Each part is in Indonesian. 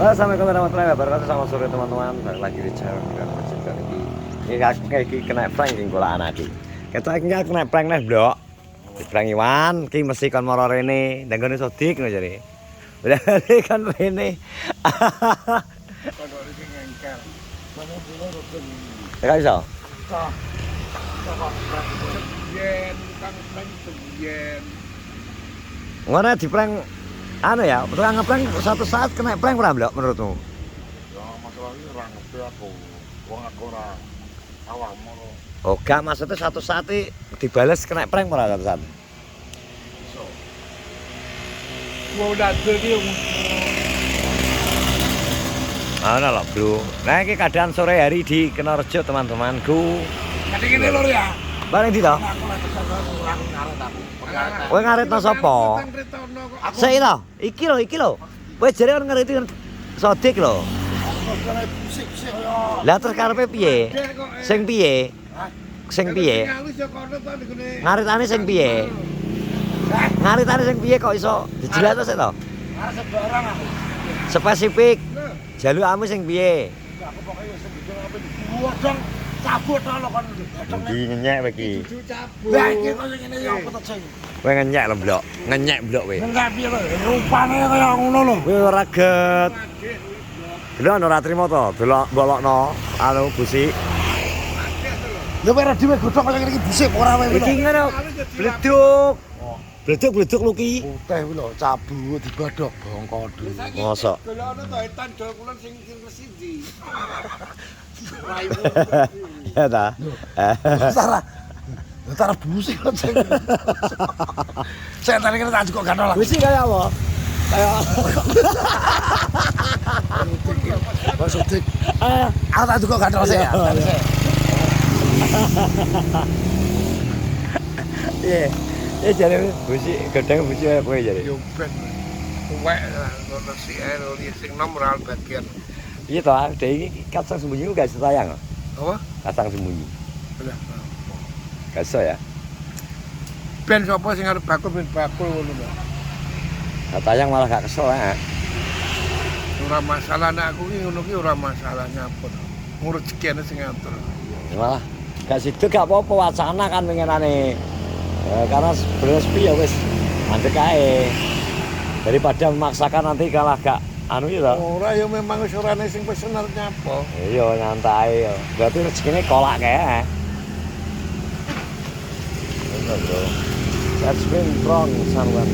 Halo, assalamualaikum warahmatullahi wabarakatuh. Selamat sore teman-teman. Balik lagi di channel ini kayak kena prank king bola anak iki. Ketok iki kena prank nih, Blok. Di prank Iwan, ki mesti kon moro rene, ndang ngene sodik ngono jare. Udah kan rene. Kalau ini ngengkel, mana dulu rukun ini. Ya kan iso? Kah, yen, kang prank yen. Ngono di prank anu ya, tukang ngeprank satu saat kena prank ora, Blok, menurutmu? Ya masalahnya orang ngerti aku, wong aku orang awam moro. Oh, gak maksudnya satu saat dibales kena prank ora satu saat. So, gua udah jadi Mana loh, Bro. Nah, ini keadaan sore hari di Kenorejo, teman-temanku. Kadang ini lor ya. Bareng di toh? Aku lagi orang ngaret aku. Kowe ngaretno sapa? Sik to, iki lho. Kowe jare kon ngerti sodik lho. Lah terus karepe piye? Sing piye? Sing piye? Ngaritane sing piye? Ngaritane sing piye kok iso dijelasno sik to? Sebarang aku. Spesifik. Jalukmu sing piye? Aku pokoknya wis dibilang apa dibuang cabut to lho kon. Iki ngenyek kowe iki. Lah iki kok ngene ya apa to sing. Kowe ngenyek lho, Blok. Ngenyek, Blok kowe. Enggak piye lho, rupane kaya ngono lho. Kowe ora get. Lho ora trimo to, delok bolokno anu busi. Lho ora dhewe godhong kaya ngene iki busik ora wae Iki ngono. Bleduk. Bleduk lu ki. putih kuwi lho, cabut dibadhok bongkot. Mosok. Golekno to etan dol kulon sing residi. Ya ta. Sarah. Entar busik kok sing. Saya tadi kena tak kok gantol lah. Busi kaya apa? Kaya Maksudnya, aku tak kok gantol sih ya. Iya. Ya jare busi gedeng busi kowe jare. Yo ben tuwek lah ngono si Eli sing nomor bagian. Iya toh, ada ini kacang sembunyi gak setayang. Apa? Kacang sembunyi. Lah. Gak iso ya. Ben sapa sing arep bakul ben bakul ngono lho. Tayang malah gak kesel ya. Ora masalah nek aku ki ngono ki ora masalah nyapun. Ngurus rezekine sing ngatur. Malah gak situ gak apa-apa wacana kan pengenane. Karena sebenarnya sepi ya wis mandek ae. Daripada memaksakan nanti kalah gak anu ya toh. Ora ya memang wis orane sing pesen arep nyapa. Iya nyantai ya. Berarti rezekine kolak kae. Bener, Bro. That's been wrong someone.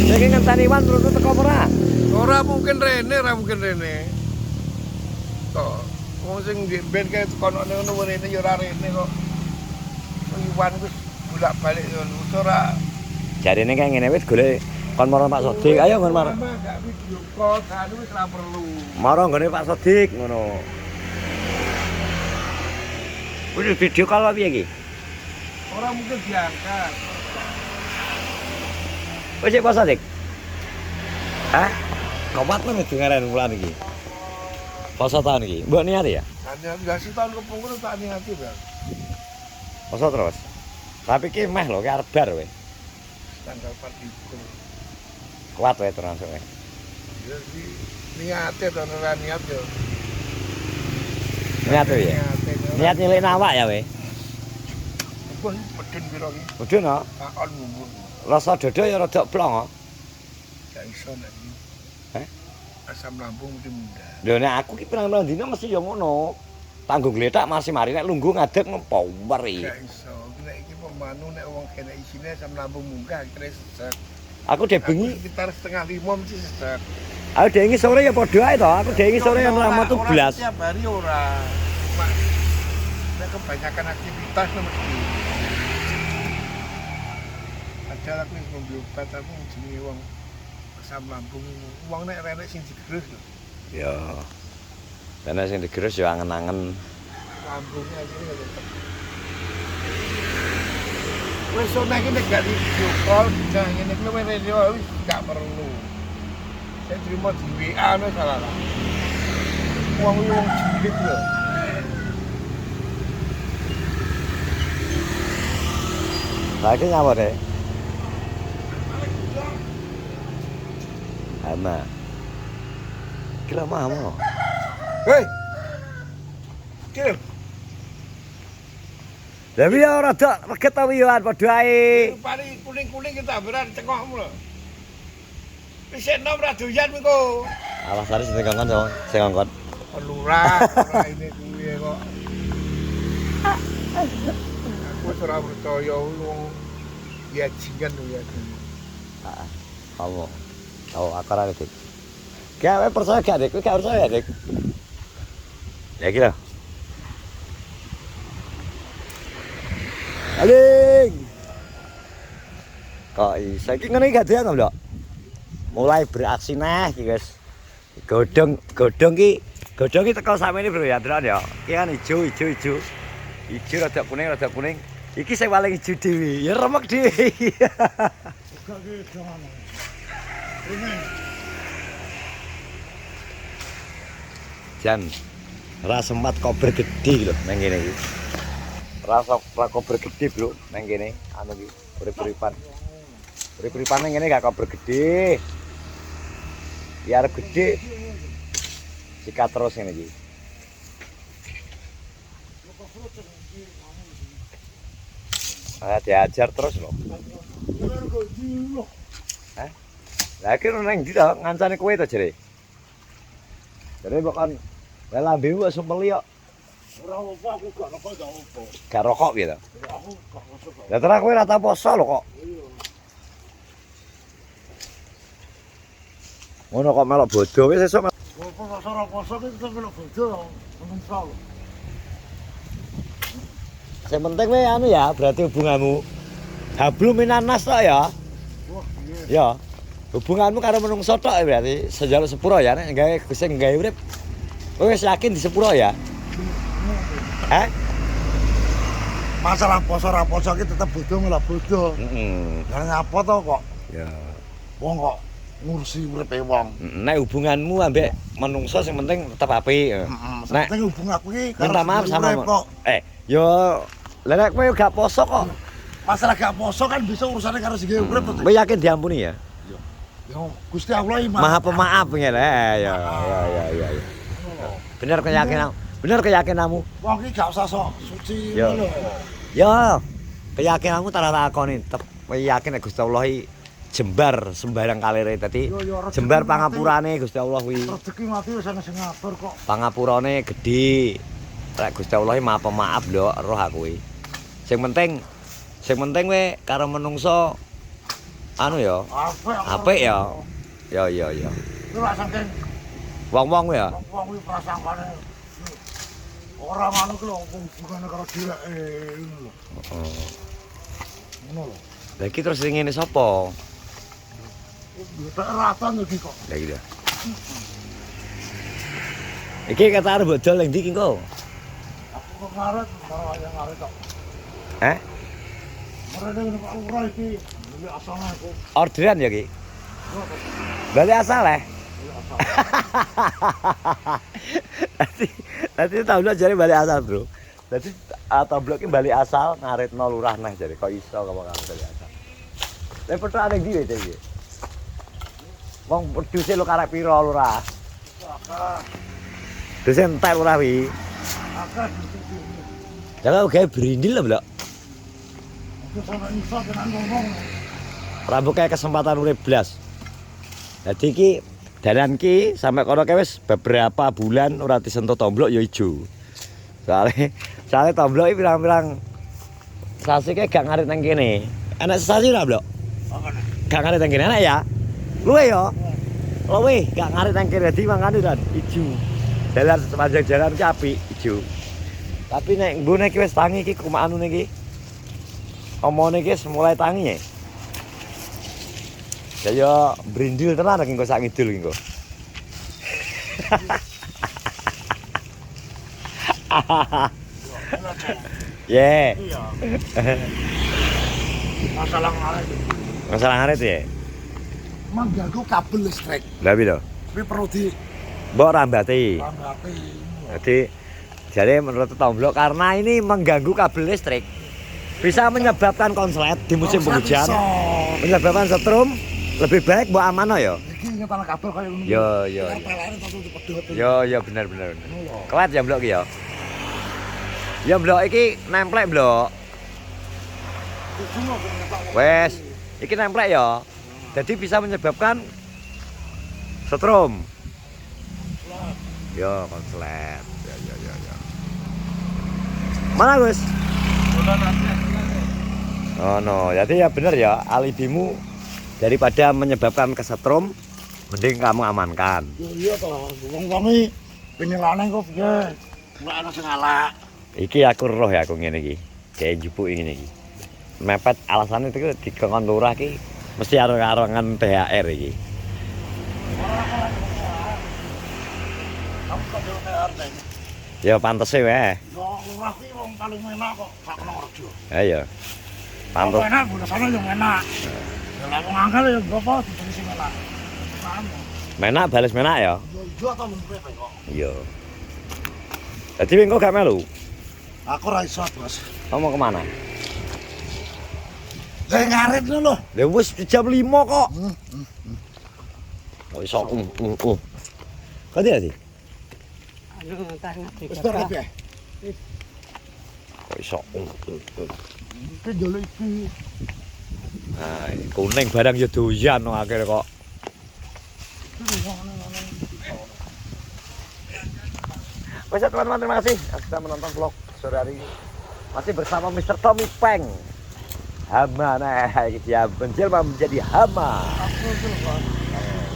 Jadi ngenteni Iwan terus teko ora? Ora mungkin rene. Kok wong sing ndek ben kae konone ngono rene ya ora rene kok. Iwan wis bolak-balik yo ora. Jarine kae ngene wis golek kon marang Pak Sodik. Ayo kon marang. Gak video call kan wis ora perlu. Marang nggone Pak Sodik ngono. Wis video call apa piye iki? Ora mungkin diangkat. Wis Pak Sodik. Hah? Komat men dengaran bulan iki. Poso tahun iki. Mbok niat ya? Hanya enggak setahun kepungkur tak niati, Bang. Poso terus. Tapi ki meh lho ki arep bar kowe. Tanggal 4 itu. Kuat wae termasuk kowe. Ya di niate to ora niat yo. Niat wae ya. Niat nyelik awak ya kowe. Wah, peden piro iki? Udah no. Takon mumbun. Rasa dodo ya rada plong. Gak iso nek iki. Heh? Asam lambung mesti mundak. Lho nek aku ki pirang-pirang dina mesti ya ngono. Tanggung gletak masih mari nek lungguh ngadeg ngempoweri. Gak iso. Nek iki pemanu nek wong kena isine asam lambung munggah akhirnya sesek. Aku deh bengi. Sekitar setengah 5 mesti sesek. Aku dengi sore ya padha ae to. Aku dengi sore yang ora metu blas. Tiap hari ora. Mak, nek kebanyakan aktivitas mesti. Padahal aku ngombe obat aku jenenge wong asam lambung. Wong nek renek sing digerus lho. Ya. Dene sing digerus ya angen-angen. Lambungnya akhirnya tetep. Wis ana iki nek gak di video call, jangan ngene iki wis radio wis gak perlu. Saya terima di WA no salah lah. Wong cilik lho. Lagi nyapa deh? Ama. Gila mah. Hei. Kil. Lah piye ora dak reget ta wiyoan padha ae. Pari kuning-kuning kita beran cengokmu lho. Wis enom ra doyan mengko. Alasane sing ngongkon to, sing ngongkon. Lurah, ora ini kuwi kok. Aku ora percaya wong ya jingan ya. Heeh. Kamu. Oh, aku ora ngerti. Gawe percaya gak Dik? Kowe gak percaya Dik? Ya iki lho. Aling. Kok iso iki ngene gak doyan lho. Mulai beraksi neh iki guys. Godhong ki teko samene bro ya, delok ya. Iki kan ijo. Ijo rada kuning. Iki sing paling ijo dhewe. Ya remek dhewe. Jan ra sempat kober gede lho nang kene iki. Ra kober gede, Bro, nang kene anu iki, urip-uripan. Urip-uripan nang kene gak kober gede. Ya arep gede. Sikat terus ngene iki. Diajar terus lho. Hah? Lah iki nang ndi to? Ngancane kowe to jere? Jere bukan lah lambemu wis sumpeli kok. Ora apa aku gak rokok gak apa. Gak rokok gitu. Aku gak rokok. Lah terus kowe ora tau poso lho kok. Ngono kok melok bodo wis sesuk. Poso ki tetep melok bodo menungso. Sing penting kowe anu ya, berarti hubunganmu hablum minanas tok ya. Wah, iya. Ya. Hubunganmu karo menungso tok berarti sejaluk sepuro ya nek gawe Gusti gawe urip. Kowe wis yakin di sepuro ya? Hah? Masalah poso ra poso ki tetep bodo malah bodo. Heeh. Lah ngapa to kok? Ya. Wong kok ngurusi uripe wong. Nek hubunganmu ambek menungso sing penting tetep apik. Nek hubung aku ki minta maaf sama yo lha nek kowe gak poso kok. Masalah gak poso kan bisa urusannya karo sing urip to. Kowe yakin diampuni ya? Ya Gusti Allah Maha pemaaf ngene. Ya. Bener keyakinanmu. Wong ki gak usah sok suci Ya. ngono. Ya. Keyakinanmu tak lakoni tetep kowe yakin nek Gusti Allah iki jembar sembarang kalire dadi jembar pangapurane Gusti Allah kuwi. Rezeki mati wis ana sing ngatur kok. Pangapurane gedhe. Nek Gusti Allah iki Maha pemaaf lho roh aku kuwi. Sing penting kowe karo menungso anu ya. Apik ya. Ya. Ku lak saking Wong-wong ya. wong kuwi prasangkane ora ngono ku lho hubungane karo dheweke ngono lho. Heeh. Ngono lho. Lah iki terus sing ngene sapa? Ya tak ratan iki kok. Lah iki lho. Iki kata arep bodol ning ndi ki engko? Aku kok ngaret karo wayang ngaret kok. Hah? Mereka ini Pak Lurah iki beli asalnya aku. Orderan ya ki? Balik asal ya? Nanti tablet jare balik asal bro. Nanti tablet ki balik asal ngaritno lurah neh jare kok iso kok kamu balik asal. Lah petok ada ndi iki iki? Wong peduse lo karek piro lurah? Akah. Duse entek lurah wi. Akah. Jangan gawe brindil lho, Blok. Aku sama iso tenan ngomong. Rambut kayak kesempatan urip blas. Dadi iki dalan ki sampe kono ki wis beberapa bulan ora disentuh tomblok ya ijo. Soale tomblok iki pirang-pirang sasi ki gak ngarit nang kene. Enak sasi ora, Blok? Gak ngarit nang kene enak ya. Luwe ya. Luwe gak ngarit nang kene dadi mangane dan ijo. Dalan sepanjang jalan ki apik ijo. Tapi nek nggone ki wis tangi ki kumakane iki. Omone ki mulai tangi ya. Kaya brindil tenan iki engko sak ngidul iki engko. Ye. Iya. Masalah ngaret. Masalah ngaret ya. Mengganggu kabel listrik. Lah piye to? Tapi perlu di Mbok rambati. rambati. Jadi jadi menurut Tomblok karena ini mengganggu kabel listrik bisa menyebabkan konslet di musim penghujan, menyebabkan setrum, lebih baik mbok amano ya. iki tanah kabel kaya ngono. Yo. Pelane tak pedhot. Yo bener. Kelat ya blok iki ya. Ya blok iki nemplek blok. Wes, iki nemplek ya. Jadi bisa menyebabkan setrum. Yo konslet. Ya. Mana Gus? Oh no, jadi ya bener ya alibimu daripada menyebabkan kesetrum, mending kamu amankan. Iya toh, wong-wong iki penyelane kok piye? Ora ana sing ngalak. Iki aku roh ya aku ngene iki. Kayak njupuk ngene iki. Mepet alasannya itu dikongkon lurah ki mesti areng-arengan THR iki. Kamu kok dhewe THR ning. Ya pantese wae. Yo lurah kuwi wong paling enak kok, gak kena rejo. Ha ya. Pantes. Enak, sana yo enak. Ya lah wong angel ya apa dibeli sing enak. Menak bales menak ya. Yo iya to mung kowe kok. Iya. Jadi engko gak melu. Aku ra iso, Bos. Kamu mau kemana? Lah ngarit lho. Lah wis jam 5 kok. Oh iso. Kok dia sih? Wis ora piye? Kok iso. Iki njaluk iki. Nah, kuning barang ya doyan no akhirnya kok. Wes teman-teman, terima kasih sudah menonton vlog sore hari ini. Masih bersama Mr. Tommy Peng. Hama nah, dia menjelma menjadi hama.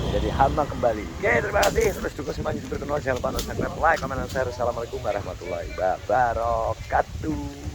Menjadi hama kembali. Oke, terima kasih. Terus juga semuanya berkenal. Jangan lupa subscribe, like, comment, dan share. Assalamualaikum warahmatullahi wabarakatuh.